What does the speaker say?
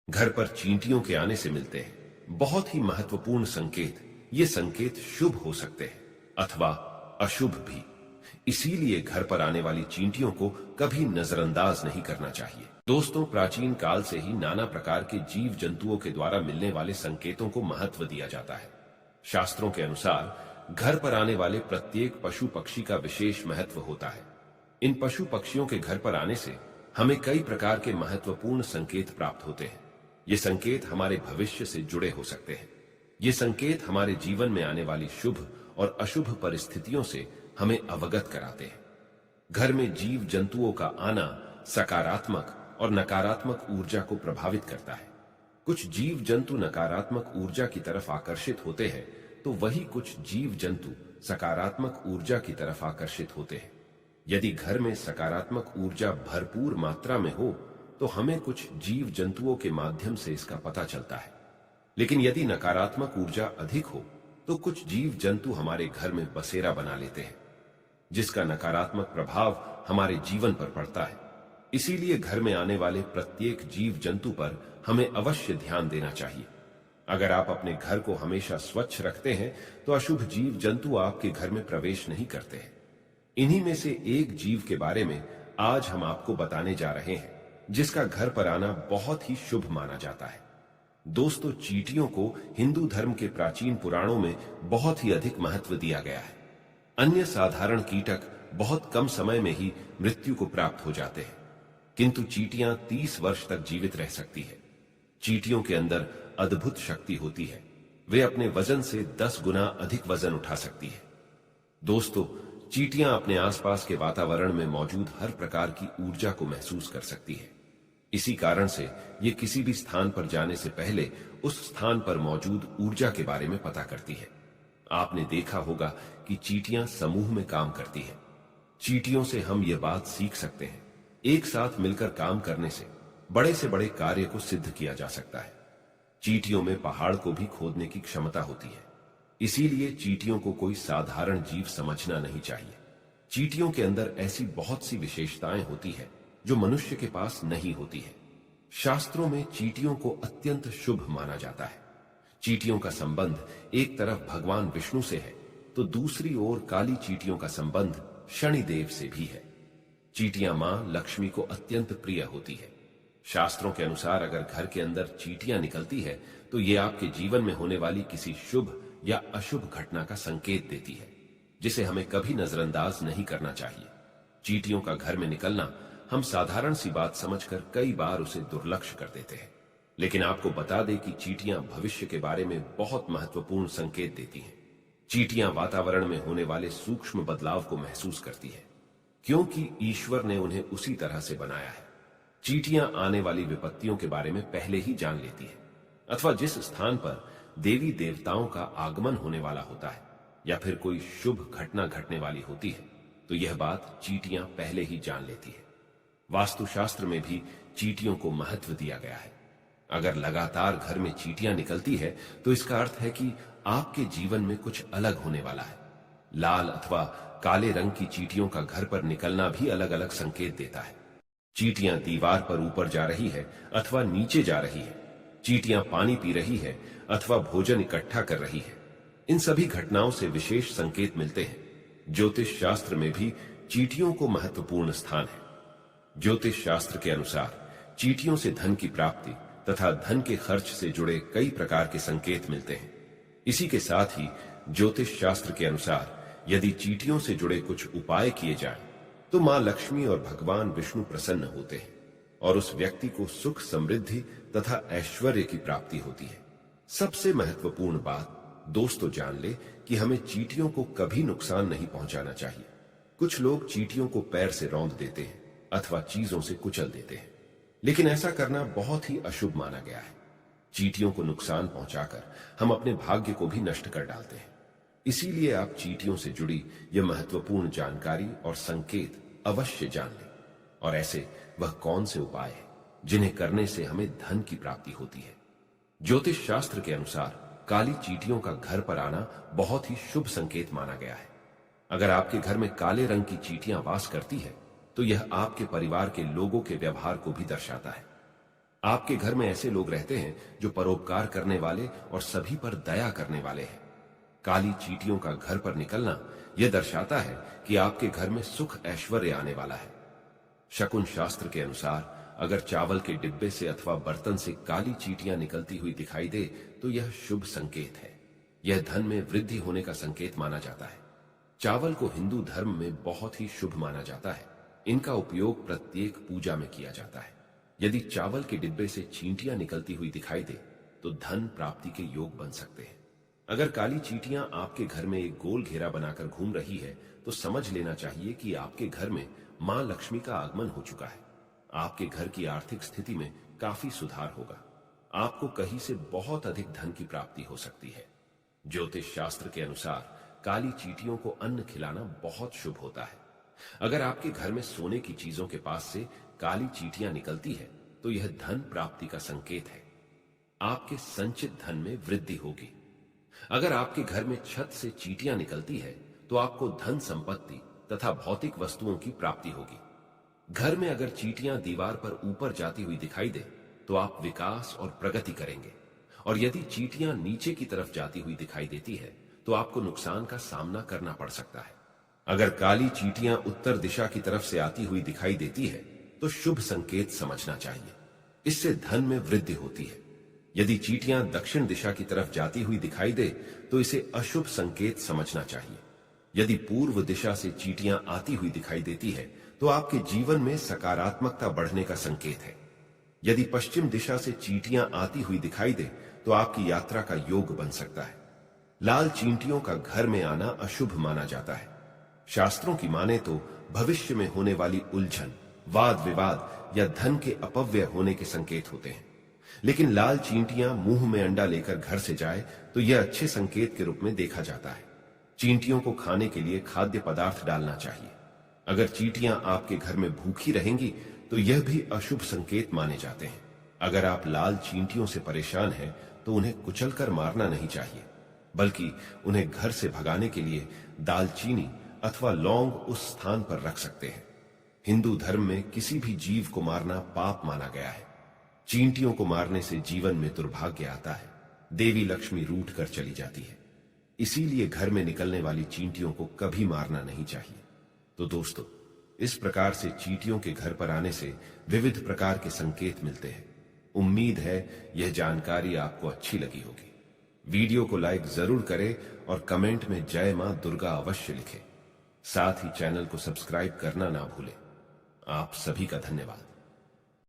घर पर चींटियों के आने से मिलते हैं बहुत ही महत्वपूर्ण संकेत। ये संकेत शुभ हो सकते हैं अथवा अशुभ भी। इसीलिए घर पर आने वाली चींटियों को कभी नजरअंदाज नहीं करना चाहिए। दोस्तों, प्राचीन काल से ही नाना प्रकार के जीव जंतुओं के द्वारा मिलने वाले संकेतों को महत्व दिया जाता है। शास्त्रों के अनुसार घर पर आने वाले प्रत्येक पशु पक्षी का विशेष महत्व होता है। इन पशु पक्षियों के घर पर आने से हमें कई प्रकार के महत्वपूर्ण संकेत प्राप्त होते हैं। ये संकेत हमारे भविष्य से जुड़े हो सकते हैं। ये संकेत हमारे जीवन में आने वाली शुभ और अशुभ परिस्थितियों से हमें अवगत कराते हैं। घर में जीव जंतुओं का आना सकारात्मक और नकारात्मक ऊर्जा को प्रभावित करता है। कुछ जीव जंतु नकारात्मक ऊर्जा की तरफ आकर्षित होते हैं, तो वही कुछ जीव जंतु सकारात्मक ऊर्जा की तरफ आकर्षित होते हैं। यदि घर में सकारात्मक ऊर्जा भरपूर मात्रा में हो तो हमें कुछ जीव जंतुओं के माध्यम से इसका पता चलता है। लेकिन यदि नकारात्मक ऊर्जा अधिक हो तो कुछ जीव जंतु हमारे घर में बसेरा बना लेते हैं, जिसका नकारात्मक प्रभाव हमारे जीवन पर पड़ता है। इसीलिए घर में आने वाले प्रत्येक जीव जंतु पर हमें अवश्य ध्यान देना चाहिए। अगर आप अपने घर को हमेशा स्वच्छ रखते हैं तो अशुभ जीव जंतु आपके घर में प्रवेश नहीं करते हैं। इन्हीं में से एक जीव के बारे में आज हम आपको बताने जा रहे हैं, जिसका घर पर आना बहुत ही शुभ माना जाता है। दोस्तों, चींटियों को हिंदू धर्म के प्राचीन पुराणों में बहुत ही अधिक महत्व दिया गया है। अन्य साधारण कीटक बहुत कम समय में ही मृत्यु को प्राप्त हो जाते हैं, किंतु चींटियां 30 वर्ष तक जीवित रह सकती है। चींटियों के अंदर अद्भुत शक्ति होती है। वे अपने वजन से 10 गुना अधिक वजन उठा सकती है। दोस्तों, चींटियां अपने आसपास के वातावरण में मौजूद हर प्रकार की ऊर्जा को महसूस कर सकती है। इसी कारण से ये किसी भी स्थान पर जाने से पहले उस स्थान पर मौजूद ऊर्जा के बारे में पता करती है। आपने देखा होगा कि चींटियां समूह में काम करती है। चींटियों से हम ये बात सीख सकते हैं, एक साथ मिलकर काम करने से बड़े कार्य को सिद्ध किया जा सकता है। चींटियों में पहाड़ को भी खोदने की क्षमता होती है। इसीलिए चींटियों को कोई साधारण जीव समझना नहीं चाहिए। चींटियों के अंदर ऐसी बहुत सी विशेषताएं होती है जो मनुष्य के पास नहीं होती है। शास्त्रों में चींटियों को अत्यंत शुभ माना जाता है। चींटियों का संबंध एक तरफ भगवान विष्णु से है तो दूसरी ओर काली चींटियों का संबंध शनिदेव से भी है। चींटियां मां लक्ष्मी को अत्यंत प्रिय होती है। शास्त्रों के अनुसार अगर घर के अंदर चींटियां निकलती है तो ये आपके जीवन में होने वाली किसी शुभ या अशुभ घटना का संकेत देती है, जिसे हमें कभी नजरअंदाज नहीं करना चाहिए। चींटियों का घर में निकलना हम साधारण सी बात समझकर कई बार उसे दुर्लक्ष्य कर देते हैं, लेकिन आपको बता दें कि चींटियां भविष्य के बारे में बहुत महत्वपूर्ण संकेत देती हैं। चींटियां वातावरण में होने वाले सूक्ष्म बदलाव को महसूस करती है, क्योंकि ईश्वर ने उन्हें उसी तरह से बनाया है। चींटियां आने वाली विपत्तियों के बारे में पहले ही जान लेती है, अथवा जिस स्थान पर देवी देवताओं का आगमन होने वाला होता है या फिर कोई शुभ घटना घटने वाली होती है, तो यह बात चींटियां पहले ही जान लेती है। वास्तुशास्त्र में भी चींटियों को महत्व दिया गया है। अगर लगातार घर में चींटियां निकलती है तो इसका अर्थ है कि आपके जीवन में कुछ अलग होने वाला है। लाल अथवा काले रंग की चींटियों का घर पर निकलना भी अलग अलग संकेत देता है। चींटियां दीवार पर ऊपर जा रही है अथवा नीचे जा रही है। चींटियां पानी पी रही है अथवा भोजन इकट्ठा कर रही है। इन सभी घटनाओं से विशेष संकेत मिलते हैं। ज्योतिष शास्त्र में भी चींटियों को महत्वपूर्ण स्थान है। ज्योतिष शास्त्र के अनुसार चींटियों से धन की प्राप्ति तथा धन के खर्च से जुड़े कई प्रकार के संकेत मिलते हैं। इसी के साथ ही ज्योतिष शास्त्र के अनुसार यदि चींटियों से जुड़े कुछ उपाय किए जाएं, तो मां लक्ष्मी और भगवान विष्णु प्रसन्न होते हैं और उस व्यक्ति को सुख समृद्धि तथा ऐश्वर्य की प्राप्ति होती है। सबसे महत्वपूर्ण बात दोस्तों जान ले कि हमें चींटियों को कभी नुकसान नहीं पहुंचाना चाहिए। कुछ लोग चींटियों को पैर से रौंद देते हैं अथवा चीजों से कुचल देते हैं, लेकिन ऐसा करना बहुत ही अशुभ माना गया है। चींटियों को नुकसान पहुंचाकर हम अपने भाग्य को भी नष्ट कर डालते हैं। इसीलिए आप चींटियों से जुड़ी यह महत्वपूर्ण जानकारी और संकेत अवश्य जान लें। और ऐसे वह कौन से उपाय हैं जिन्हें करने से हमें धन की प्राप्ति होती है। ज्योतिष शास्त्र के अनुसार काली चींटियों का घर पर आना बहुत ही शुभ संकेत माना गया है। अगर आपके घर में काले रंग की चींटियां वास करती है तो यह आपके परिवार के लोगों के व्यवहार को भी दर्शाता है। आपके घर में ऐसे लोग रहते हैं जो परोपकार करने वाले और सभी पर दया करने वाले हैं। काली चींटियों का घर पर निकलना यह दर्शाता है कि आपके घर में सुख ऐश्वर्य आने वाला है। शकुन शास्त्र के अनुसार अगर चावल के डिब्बे से अथवा बर्तन से काली चींटियां निकलती हुई दिखाई दे तो यह शुभ संकेत है। यह धन में वृद्धि होने का संकेत माना जाता है। चावल को हिंदू धर्म में बहुत ही शुभ माना जाता है। इनका उपयोग प्रत्येक पूजा में किया जाता है। यदि चावल के डिब्बे से चींटियां निकलती हुई दिखाई दे तो धन प्राप्ति के योग बन सकते हैं। अगर काली चींटियां आपके घर में एक गोल घेरा बनाकर घूम रही है तो समझ लेना चाहिए कि आपके घर में मां लक्ष्मी का आगमन हो चुका है। आपके घर की आर्थिक स्थिति में काफी सुधार होगा। आपको कहीं से बहुत अधिक धन की प्राप्ति हो सकती है। ज्योतिष शास्त्र के अनुसार काली चींटियों को अन्न खिलाना बहुत शुभ होता है। अगर आपके घर में सोने की चीजों के पास से काली चींटियां निकलती है तो यह धन प्राप्ति का संकेत है। आपके संचित धन में वृद्धि होगी। अगर आपके घर में छत से चींटियां निकलती है तो आपको धन संपत्ति तथा भौतिक वस्तुओं की प्राप्ति होगी। घर में अगर चींटियां दीवार पर ऊपर जाती हुई दिखाई दे तो आप विकास और प्रगति करेंगे, और यदि चींटियां नीचे की तरफ जाती हुई दिखाई देती है तो आपको नुकसान का सामना करना पड़ सकता है। अगर काली चींटियां उत्तर दिशा की तरफ से आती हुई दिखाई देती है तो शुभ संकेत समझना चाहिए। इससे धन में वृद्धि होती है। यदि चींटियां दक्षिण दिशा की तरफ जाती हुई दिखाई दे तो इसे अशुभ संकेत समझना चाहिए। यदि पूर्व दिशा से चींटियां आती हुई दिखाई देती है तो आपके जीवन में सकारात्मकता बढ़ने का संकेत है। यदि पश्चिम दिशा से चींटियां आती हुई दिखाई दे तो आपकी यात्रा का योग बन सकता है। लाल चींटियों का घर में आना अशुभ माना जाता है। शास्त्रों की माने तो भविष्य में होने वाली उलझन, वाद विवाद या धन के अपव्यय होने के संकेत होते हैं। लेकिन लाल चींटियां मुंह में अंडा लेकर घर से जाए तो यह अच्छे संकेत के रूप में देखा जाता है। चींटियों को खाने के लिए खाद्य पदार्थ डालना चाहिए। अगर चींटियां आपके घर में भूखी रहेंगी तो यह भी अशुभ संकेत माने जाते हैं। अगर आप लाल चींटियों से परेशान हैं तो उन्हें कुचलकर मारना नहीं चाहिए, बल्कि उन्हें घर से भगाने के लिए दालचीनी अथवा लौंग उस स्थान पर रख सकते हैं। हिंदू धर्म में किसी भी जीव को मारना पाप माना गया है। चींटियों को मारने से जीवन में दुर्भाग्य आता है। देवी लक्ष्मी रूठ कर चली जाती है। इसीलिए घर में निकलने वाली चींटियों को कभी मारना नहीं चाहिए। तो दोस्तों, इस प्रकार से चींटियों के घर पर आने से विविध प्रकार के संकेत मिलते हैं। उम्मीद है यह जानकारी आपको अच्छी लगी होगी। वीडियो को लाइक जरूर करें और कमेंट में जय मां दुर्गा अवश्य लिखें। साथ ही चैनल को सब्सक्राइब करना ना भूलें। आप सभी का धन्यवाद।